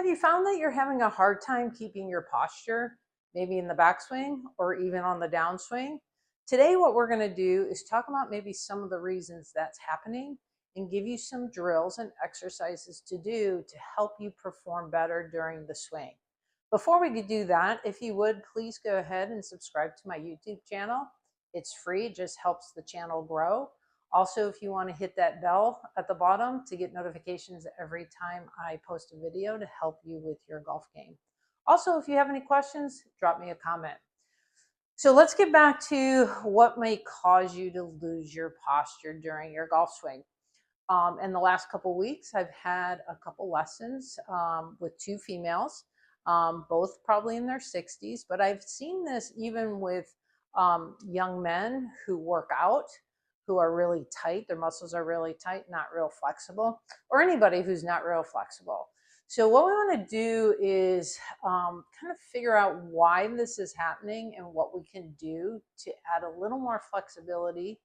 you found that you're having a hard time keeping your posture, maybe in the backswing or even on the downswing? Today, what we're going to do is talk about maybe some of the reasons that's happening and give you some drills and exercises to do to help you perform better during the swing. Before we could do that, if you would, please go ahead and subscribe to my YouTube channel. It's free, it just helps the channel grow. Also, if you want to hit that bell at the bottom to get notifications every time I post a video to help you with your golf game. Also, if you have any questions, drop me a comment. So let's get back to what may cause you to lose your posture during your golf swing. In the last couple of weeks, I've had a couple lessons with two females, both probably in their 60s, but I've seen this even with young men who work out, who are really tight, their muscles are really tight, not real flexible, or anybody who's not real flexible. So what we want to do is kind of figure out why this is happening and what we can do to add a little more flexibility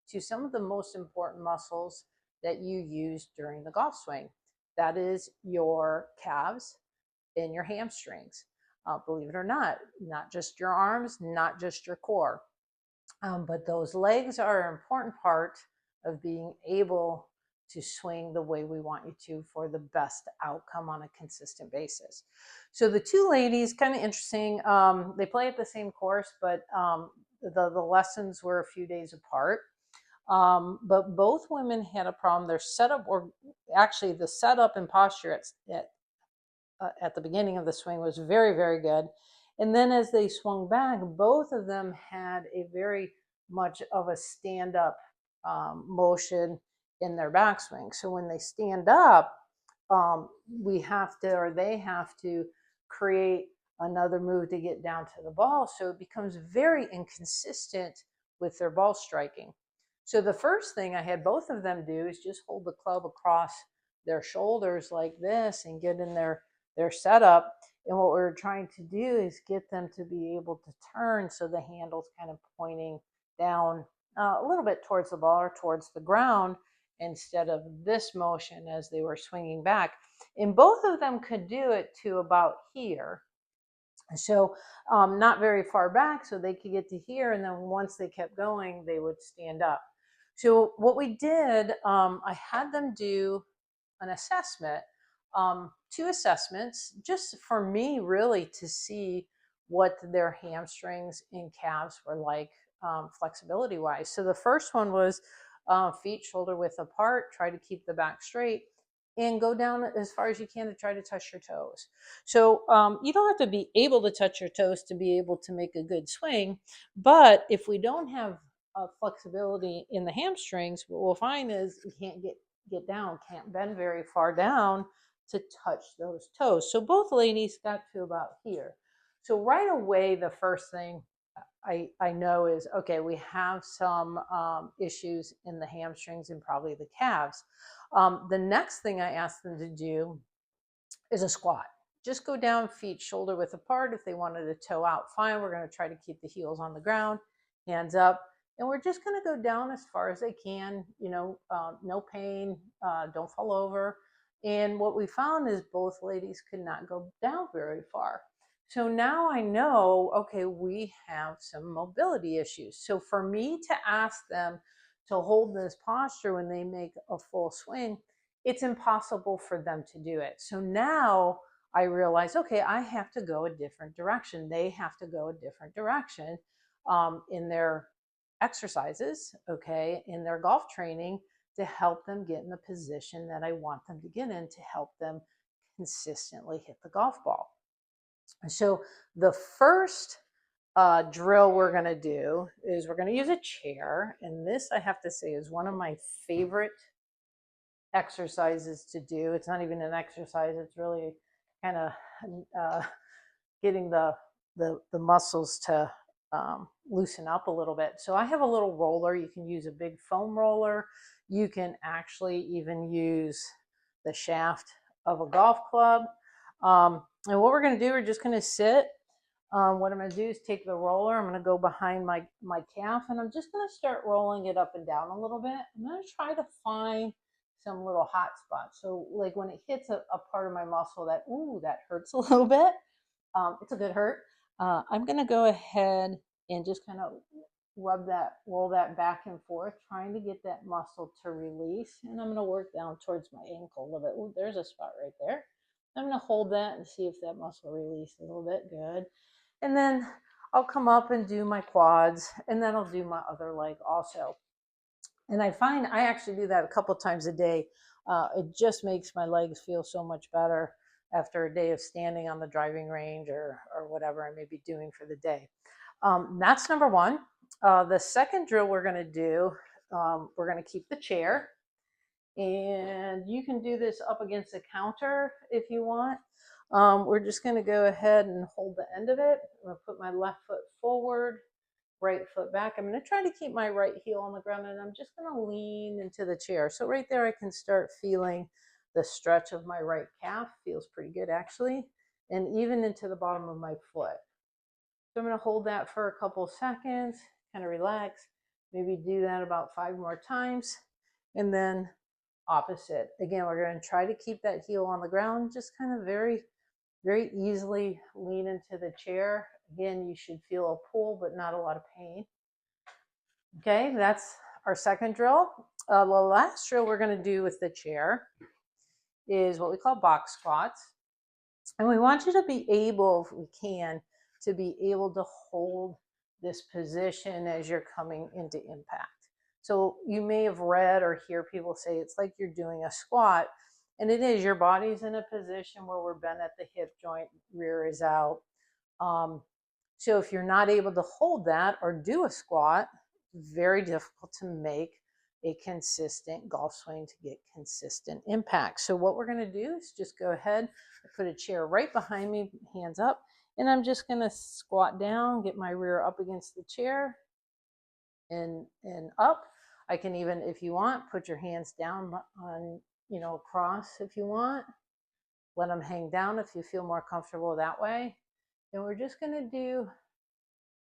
to some of the most important muscles that you use during the golf swing. That is your calves and your hamstrings. Believe it or not just your arms, not just your core. But those legs are an important part of being able to swing the way we want you to for the best outcome on a consistent basis. So the two ladies, kind of interesting, they play at the same course, but the lessons were a few days apart. But both women had a problem. Their setup, or actually the setup and posture at the beginning of the swing was very, very good. And then as they swung back, both of them had a very much of a stand-up motion in their backswing. So when they stand up, they have to create another move to get down to the ball. So it becomes very inconsistent with their ball striking. So the first thing I had both of them do is just hold the club across their shoulders like this and get in their setup. And what we're trying to do is get them to be able to turn so the handle's kind of pointing down a little bit towards the ball or towards the ground instead of this motion as they were swinging back. And both of them could do it to about here. So not very far back, so they could get to here. And then once they kept going, they would stand up. So what we did, I had them do an assessment, two assessments, just for me really to see what their hamstrings and calves were like flexibility wise. So the first one was feet shoulder width apart, try to keep the back straight, and go down as far as you can to try to touch your toes. So you don't have to be able to touch your toes to be able to make a good swing. But if we don't have flexibility in the hamstrings, what we'll find is we can't get down, can't bend very far down to touch those toes. So both ladies got to about here. So right away, the first thing I know is, okay, we have some issues in the hamstrings and probably the calves. The next thing I asked them to do is a squat. Just go down, feet shoulder width apart. If they wanted to toe out, fine. We're going to try to keep the heels on the ground, hands up. And we're just going to go down as far as they can, no pain, don't fall over. And what we found is both ladies could not go down very far. So now I know, okay, we have some mobility issues. So for me to ask them to hold this posture when they make a full swing, it's impossible for them to do it. So now I realize, okay, I have to go a different direction. They have to go a different direction in their exercises, okay, in their golf training to help them get in the position that I want them to get in to help them consistently hit the golf ball. So the first drill we're going to do is we're going to use a chair. And this, I have to say, is one of my favorite exercises to do. It's not even an exercise. It's really kind of getting the muscles to loosen up a little bit. So I have a little roller. You can use a big foam roller. You can actually even use the shaft of a golf club. And what we're going to do, we're just going to sit. What I'm going to do is take the roller. I'm going to go behind my calf, and I'm just going to start rolling it up and down a little bit. I'm going to try to find some little hot spots. So like when it hits a part of my muscle that, ooh, that hurts a little bit, it's a good hurt. I'm going to go ahead and just kind of roll that back and forth, trying to get that muscle to release. And I'm going to work down towards my ankle a little bit. Ooh, there's a spot right there. I'm going to hold that and see if that muscle releases a little bit. Good. And then I'll come up and do my quads, and then I'll do my other leg also. And I find I actually do that a couple times a day. It just makes my legs feel so much better after a day of standing on the driving range or whatever I may be doing for the day. That's number one. The second drill we're going to do, we're going to keep the chair. And you can do this up against the counter if you want. We're just going to go ahead and hold the end of it. I'm going to put my left foot forward, right foot back. I'm going to try to keep my right heel on the ground, and I'm just going to lean into the chair. So right there I can start feeling the stretch of my right calf. Feels pretty good actually, and even into the bottom of my foot. So I'm going to hold that for a couple seconds, kind of relax, maybe do that about 5 more times, and then opposite. Again, we're going to try to keep that heel on the ground, just kind of very easily lean into the chair. Again, you should feel a pull, but not a lot of pain. Okay, that's our second drill. The last drill we're going to do with the chair is what we call box squats. And we want you to be able, if we can, to be able to hold this position as you're coming into impact. So you may have read or hear people say it's like you're doing a squat, and it is. Your body's in a position where we're bent at the hip joint, rear is out. So if you're not able to hold that or do a squat, very difficult to make a consistent golf swing to get consistent impact. So what we're going to do is just go ahead, put a chair right behind me, hands up, and I'm just going to squat down, get my rear up against the chair and up. I can even, if you want, put your hands down on, across if you want. Let them hang down if you feel more comfortable that way. And we're just going to do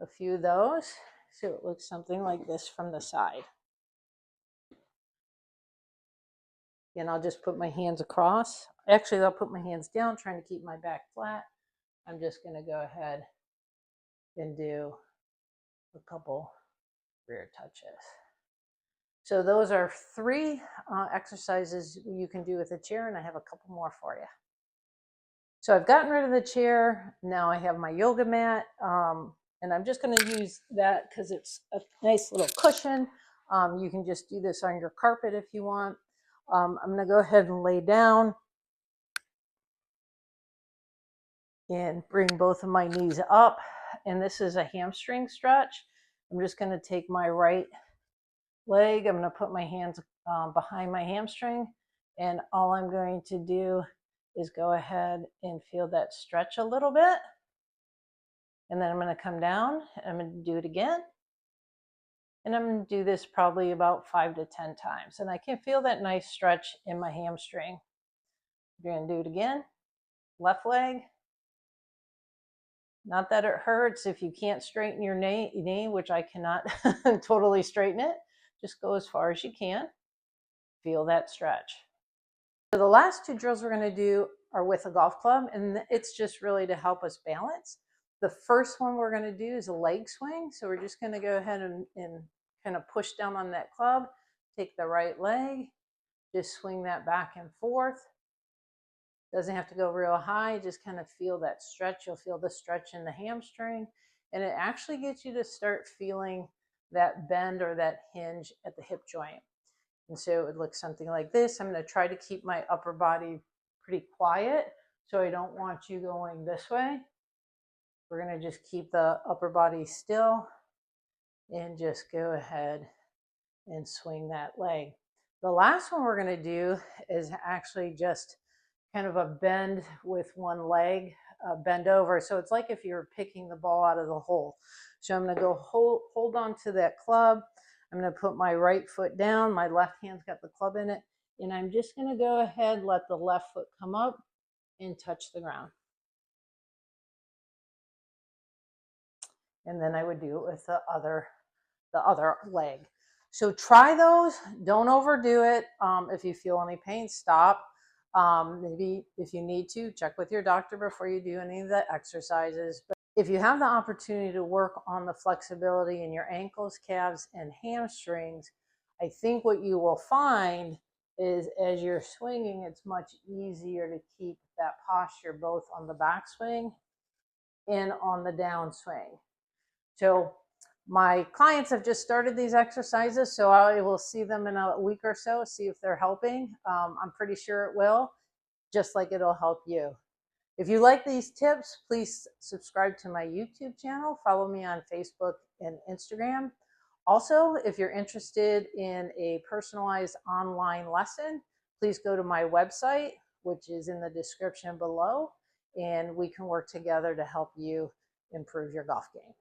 a few of those. So it looks something like this from the side. And I'll just put my hands across. Actually, I'll put my hands down, trying to keep my back flat. I'm just going to go ahead and do a couple rear touches. So those are 3 exercises you can do with a chair, and I have a couple more for you. So I've gotten rid of the chair. Now I have my yoga mat, and I'm just going to use that because it's a nice little cushion. You can just do this on your carpet if you want. I'm going to go ahead and lay down and bring both of my knees up. And this is a hamstring stretch. I'm just going to take my right leg. I'm going to put my hands behind my hamstring. And all I'm going to do is go ahead and feel that stretch a little bit. And then I'm going to come down. I'm going to do it again. And I'm going to do this probably about 5 to 10 times. And I can feel that nice stretch in my hamstring. We're going to do it again. Left leg. Not that it hurts if you can't straighten your knee, which I cannot totally straighten it. Just go as far as you can. Feel that stretch. So the last 2 drills we're going to do are with a golf club, and it's just really to help us balance. The first one we're going to do is a leg swing. So we're just going to go ahead and kind of push down on that club, take the right leg, just swing that back and forth. Doesn't have to go real high, just kind of feel that stretch. You'll feel the stretch in the hamstring, and it actually gets you to start feeling that bend or that hinge at the hip joint. And so it would look something like this. I'm going to try to keep my upper body pretty quiet, so I don't want you going this way. We're going to just keep the upper body still and just go ahead and swing that leg. The last one we're going to do is actually just kind of a bend with one leg, bend over. So it's like if you're picking the ball out of the hole. So I'm going to go hold on to that club. I'm going to put my right foot down. My left hand's got the club in it. And I'm just going to go ahead, let the left foot come up and touch the ground. And then I would do it with the other leg. So try those. Don't overdo it. If you feel any pain, stop. Maybe if you need to, check with your doctor before you do any of the exercises. But if you have the opportunity to work on the flexibility in your ankles, calves, and hamstrings, I think what you will find is as you're swinging, it's much easier to keep that posture both on the backswing and on the downswing. So my clients have just started these exercises, so I will see them in a week or so, see if they're helping. I'm pretty sure it will, just like it'll help you. If you like these tips, please subscribe to my YouTube channel, follow me on Facebook and Instagram. Also, if you're interested in a personalized online lesson, please go to my website, which is in the description below, and we can work together to help you improve your golf game.